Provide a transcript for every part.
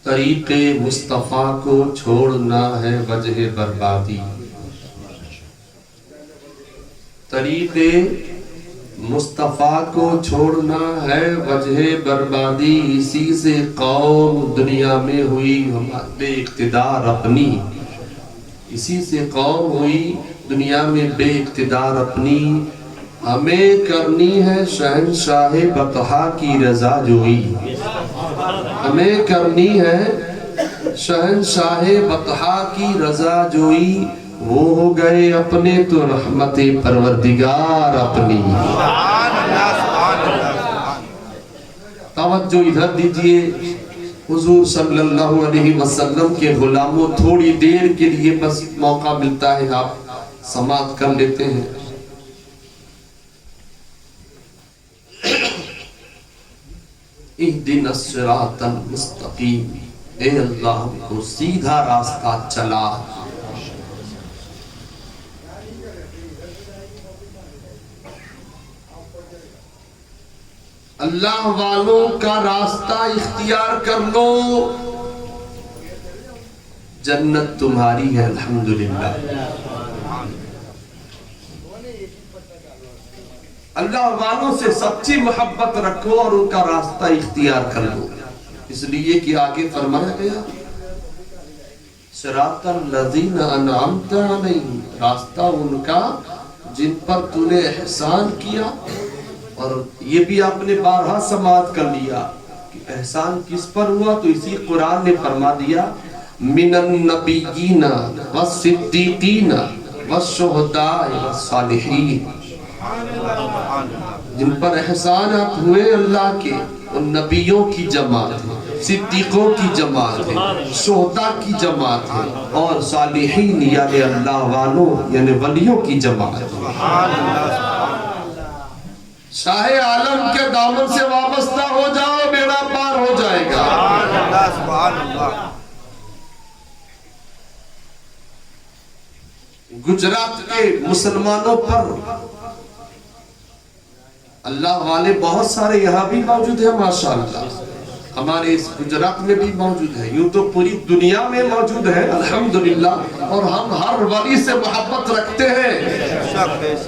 طریق مصطفیٰ کو چھوڑنا ہے وجہ بربادی، طریق مصطفیٰ کو چھوڑنا ہے وجہ بربادی، اسی سے قوم دنیا میں ہوئی بے اقتدار اپنی، اسی سے قوم ہوئی دنیا میں بے اقتدار اپنی، ہمیں کرنی ہے شہنشاہ بطحا کی رضا جوئی، ہمیں کرنی ہے شہنشاہ بطحا کی رضا جوئی، وہ ہو گئے اپنے تو رحمت پروردگار اپنی۔ توجہ ادھر دیجئے، حضور صلی اللہ علیہ وسلم کے غلاموں، تھوڑی دیر کے لیے بس موقع ملتا ہے، آپ سماعت کر لیتے ہیں۔ اہدنا الصراط المستقیم، اے اللہ ہم کو سیدھا راستہ چلا۔ اللہ والوں کا راستہ اختیار کر لو، جنت تمہاری ہے الحمدللہ۔ اللہ والوں سے سچی محبت رکھو اور ان کا راستہ اختیار کر لو، اس لیے کہ آگے فرمایا گیا صراط الذین انعمت علیہم، راستہ ان کا جن پر تو نے احسان کیا۔ اور یہ بھی آپ نے بارہا سماعت کر لیا کہ احسان کس پر ہوا، تو اسی قرآن نے فرما دیا من النبیین والصدیقین والشہداء والصالحین، جن پر احسانات ہوئے اللہ کے، ان نبیوں کی جماعت ہے، صدیقوں کی جماعت ہے، شہداء کی جماعت ہے، اور صالحین یعنی اللہ والوں یعنی ولیوں کی جماعت ہے۔ شاہ عالم کے دامن سے وابستہ ہو جاؤ، بیڑا پار ہو جائے گا۔ گجرات کے مسلمانوں پر اللہ والے بہت سارے یہاں بھی موجود ہیں ماشاءاللہ، ہمارے اس گجرات میں بھی موجود ہے، یوں تو پوری دنیا میں موجود ہے الحمدللہ، اور ہم ہر ولی سے محبت رکھتے ہیں،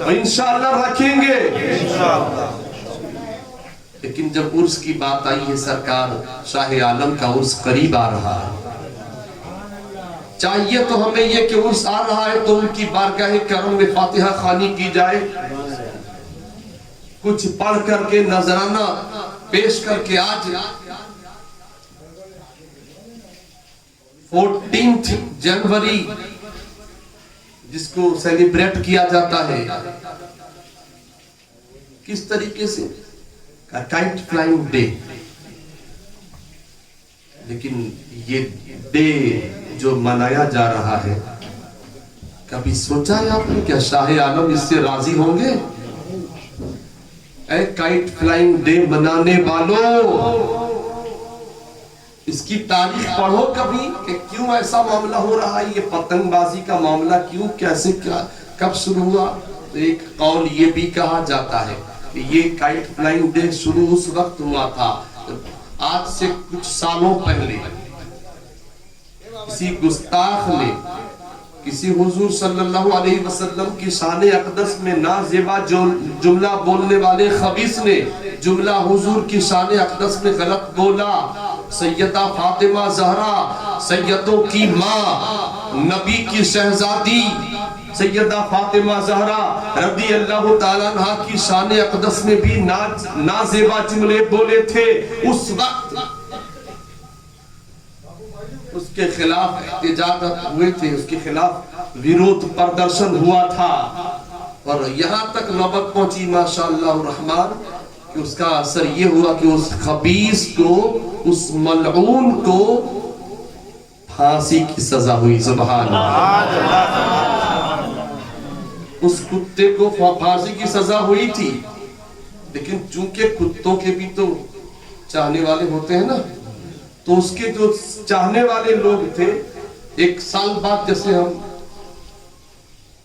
انشاءاللہ رکھیں گے۔ لیکن جب عرس کی بات آئی ہے، سرکار شاہ عالم کا عرس قریب آ رہا ہے، چاہیے تو ہمیں یہ کہ عرس آ رہا ہے تو ان کی بارگاہ کرم میں فاتحہ خوانی کی جائے، کچھ پڑھ کر کے نذرانہ پیش کر کے آج 14 جنوری جس کو سیلیبریٹ کیا جاتا ہے، کس طریقے سے کائٹ فلائنگ ڈے، لیکن یہ ڈے جو منایا جا رہا ہے، کبھی سوچا ہے آپ نے کیا شاہ عالم اس سے راضی ہوں گے؟ اے کائٹ فلائنگ ڈے منانے والوں، اس کی تاریخ پڑھو کبھی کہ کیوں ایسا معاملہ ہو رہا ہے، یہ پتنگ بازی کا معاملہ کیوں، کیسے، کب شروع ہوا؟ تو ایک قول یہ بھی کہا جاتا ہے کہ یہ کائٹ فلائنگ ڈے شروع اس وقت ہوا تھا آج سے کچھ سالوں پہلے، کسی گستاخ نے، کسی حضور صلی اللہ علیہ وسلم کی شان اقدس میں نازیبا جملہ بولنے والے خبیث نے جملہ حضور کی شان اقدس میں غلط بولا۔ سیدہ فاطمہ زہرا، سیدوں کی ماں، نبی کی شہزادی سیدہ فاطمہ زہرا رضی اللہ تعالیٰ عنہ کی شان اقدس میں بھی نازیبا جملے بولے تھے، اس وقت اس کے خلاف احتجاجات ہوئے تھے، اس کے خلاف ویروت پردرشن ہوا تھا، اور یہاں تک نوبت پہنچی ماشاءاللہ الرحمن کہ اس کا اثر یہ ہوا کہ اس خبیث کو، اس ملعون کو پھانسی کی سزا ہوئی۔ سبحان اللہ، اس کتے کو پھانسی کی سزا ہوئی تھی، لیکن چونکہ کتوں کے بھی تو چاہنے والے ہوتے ہیں نا، تو اس کے جو چاہنے والے لوگ تھے، ایک سال بعد جیسے ہم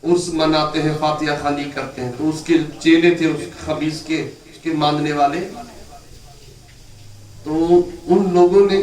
عرس مناتے ہیں، فاتحہ خوانی کرتے ہیں، تو اس کے چیلے تھے، اس خبیث کے، اس کے ماننے والے، تو ان لوگوں نے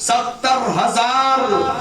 70,000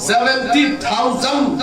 70,000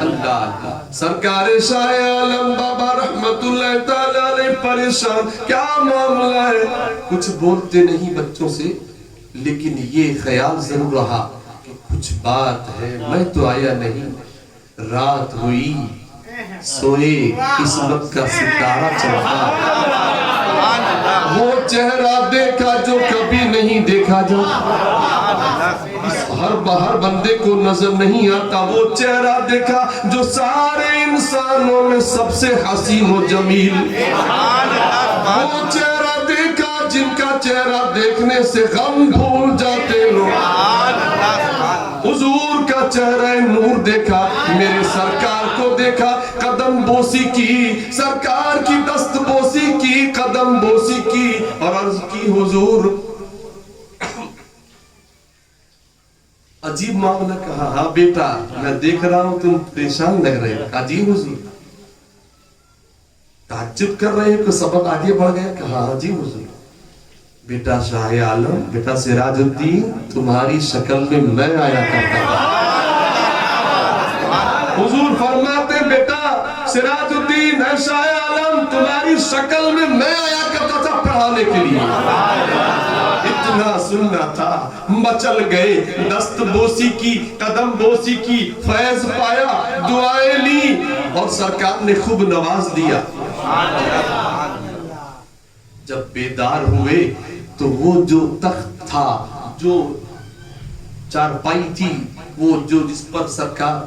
اللہ سرکار شاہ عالم بابا رحمت اللہ تعالی علیہ پریشان، کیا معاملہ ہے؟ کچھ بولتے نہیں بچوں سے، لیکن یہ خیال ضرور رہا کہ کچھ بات ہے، میں تو آیا نہیں، رات ہوئی سوئے قسمت کا ستارہ چمکا، وہ چہرہ دیکھا جو کبھی نہیں دیکھا جاتا، ہر بندے کو نظر نہیں آتا، وہ چہرہ دیکھا جو سارے انسانوں میں سب سے حسین و جمیل، وہ چہرہ دیکھا جن کا چہرہ دیکھنے سے غم بھول جاتے لوگ، حضور کا چہرہ نور دیکھا، میرے سرکار کو دیکھا، قدم بوسی کی، سرکار کی دست بوسی کی، قدم بوسی کی اور عرض کی حضور عجیب معاملہ، کہا ہاں بیٹا میں دیکھ رہا ہوں تم پریشان لگ رہے ہو، کہا جی حضور تعجب کر رہے ہو کہ سبق آگے بڑھ گیا، کہا ہاں جی حضور بیٹا شاہ عالم، بیٹا سراج الدین تمہاری شکل میں میں آیا کرتا تھا، حضور فرماتے بیٹا سراج الدین اے شاہ عالم تمہاری شکل میں میں آیا کرتا تھا پڑھانے کے لیے، اتنا سننا تھا، مچل گئے، دست بوسی کی، قدم بوسی کی، فیض پایا، دعائیں لی اور سرکار نے خوب نواز دیا۔ جب بیدار ہوئے تو وہ جو تخت تھا، جو چارپائی تھی، وہ جو جس پر سرکار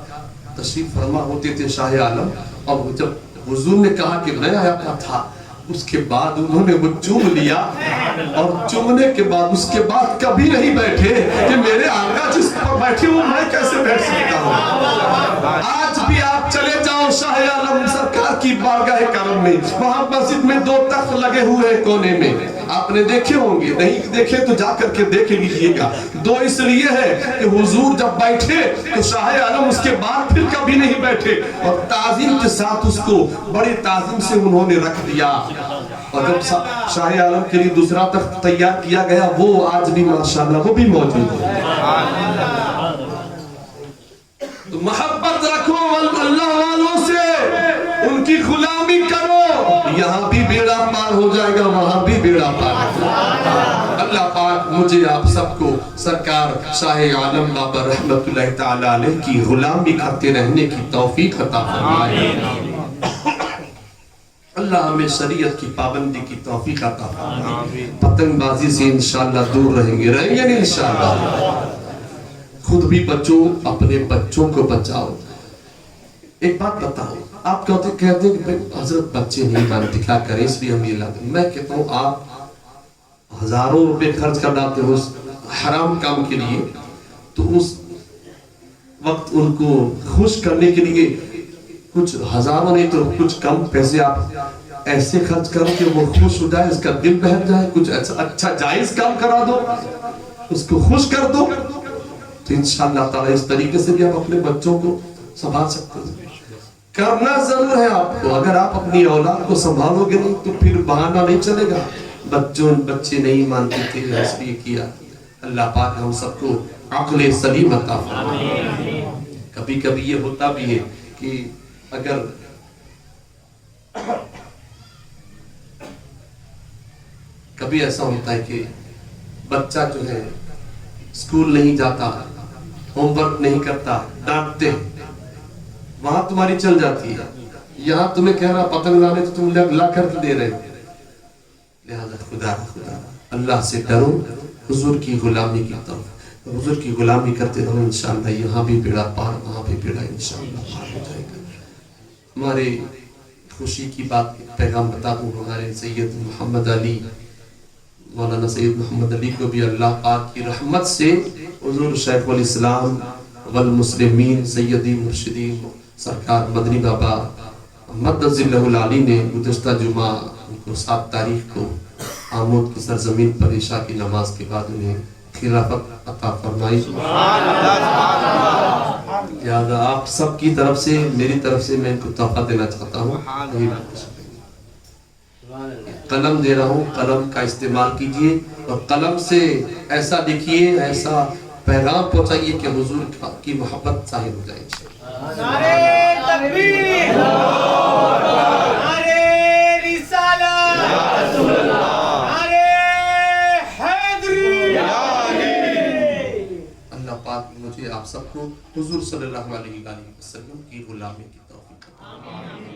تشریف فرما ہوتے تھے شاہ عالم، اب جب حضور نے کہا کہ میں آیا تھا، اس کے بعد انہوں نے وہ چوم لیا، اور چومنے کے بعد اس کے بعد کبھی نہیں بیٹھے کہ میرے آقا جس پر بیٹھے ہوں میں کیسے بیٹھ سکتا ہوں۔ آج بھی آپ چلے جاؤ شاہ عالم سرکار کی بارگاہ کرم میں، وہاں مسجد میں 2 تخت لگے ہوئے ہیں کونے میں، آپ نے دیکھے ہوں گے، نہیں دیکھے تو جا کر کے دیکھ لیجئے گا۔ 2 اس لیے ہے کہ حضور جب بیٹھے تو شاہ عالم اس کے بعد پھر کبھی نہیں بیٹھے، اور تعظیم کے ساتھ اس کو بڑی تعظیم سے انہوں نے رکھ دیا، اور جب شاہ عالم کے لیے دوسرا تخت تیار کیا گیا وہ آج بھی ماشاءاللہ وہ بھی موجود ہے۔ تو محبت رکھو اللہ والوں سے، ان کی غلامی کرو، یہاں بھی بیڑا پار ہو جائے گا، وہاں بھی بیڑا پار ہو جائے گا۔ اللہ پاک مجھے آپ سب کو سرکار شاہ عالم بابا رحمت اللہ تعالی علیہ کی غلامی کرتے رہنے کی توفیق عطا فرمائے، اللہ ہمیں شریعت کی پابندی کی توفیق عطا فرمائے، پتنگ بازی سے انشاءاللہ دور رہیں گے نہیں انشاءاللہ، خود بھی بچوں، اپنے بچوں کو بچاؤ۔ ایک بات بتاؤ، آپ کہتے ہیں کہ حضرت بچے نہیں مانتے کیا کریں، اس لیے ہم یہ لاتے، میں کہتا ہوں آپ ہزاروں روپے خرچ کر ڈالتے ہو اس حرام کام کے لیے، تو اس وقت ان کو خوش کرنے کے لیے کچھ ہزاروں نہیں تو کچھ کم پیسے آپ ایسے خرچ کرو کہ وہ خوش ہو جائے، اس کا دل بہل جائے، کچھ اچھا جائز کام کرا دو، اس کو خوش کر دو، تو انشاءاللہ تعالی اس طریقے سے بھی آپ اپنے بچوں کو سنبھال سکتے ہیں۔ کرنا ضرور ہے آپ کو، اگر آپ اپنی اولاد کو سنبھالو گے نہیں تو پھر بہانہ نہیں چلے گا، بچے نہیں مانتے تھے اس لیے کیا۔ اللہ پاک ہم سب کو عقل سلیم عطا فرمائے۔ کبھی کبھی یہ ہوتا بھی ہے کہ اگر کبھی ایسا ہوتا ہے کہ بچہ جو ہے اسکول نہیں جاتا، ہوم ورک نہیں کرتا، ڈانٹتے ہیں، وہاں تمہاری چل جاتی ہے، یہاں تمہیں کہہ رہا پتنگ لانے تو تم لا کر دے رہے، لہذا خدا اللہ سے ڈرو، حضور کی غلامی کی طرف، حضور کی غلامی کرتے رہو، انشاءاللہ یہاں بھی بیڑا پار، وہاں بھی بیڑا انشاءاللہ پار ہو جائے گا۔ ہمارے خوشی کی بات پیغام بتا دوں، ہمارے سید محمد علی، مولانا سید محمد علی کو بھی اللہ پاک کی رحمت سے حضور شیخ الاسلام والمسلمین سیدی مرشدی سرکار مدنی بابا مدد اللہ العالی نے گزشتہ جمعہ ان کو 7 تاریخ کو آمود کی سرزمین پر عشاء کی نماز کے بعد انہیں خلافت عطا فرمائی۔ لہذا آپ سب کی طرف سے، میری طرف سے میں ان کو تحفہ دینا چاہتا ہوں، قلم دے رہا ہوں، قلم کا استعمال کیجئے اور قلم سے ایسا لکھیے، ایسا پیغام پہنچائیے کہ حضور کی محبت ظاہر ہو جائے انشاءاللہ۔ نعرہ تکبیر، نعرہ رسالت، نعرہ حیدری۔ اللہ پاک مجھے آپ سب کو حضور صلی اللہ علیہ وسلم کی غلامی کی توفیق عطا فرمائے۔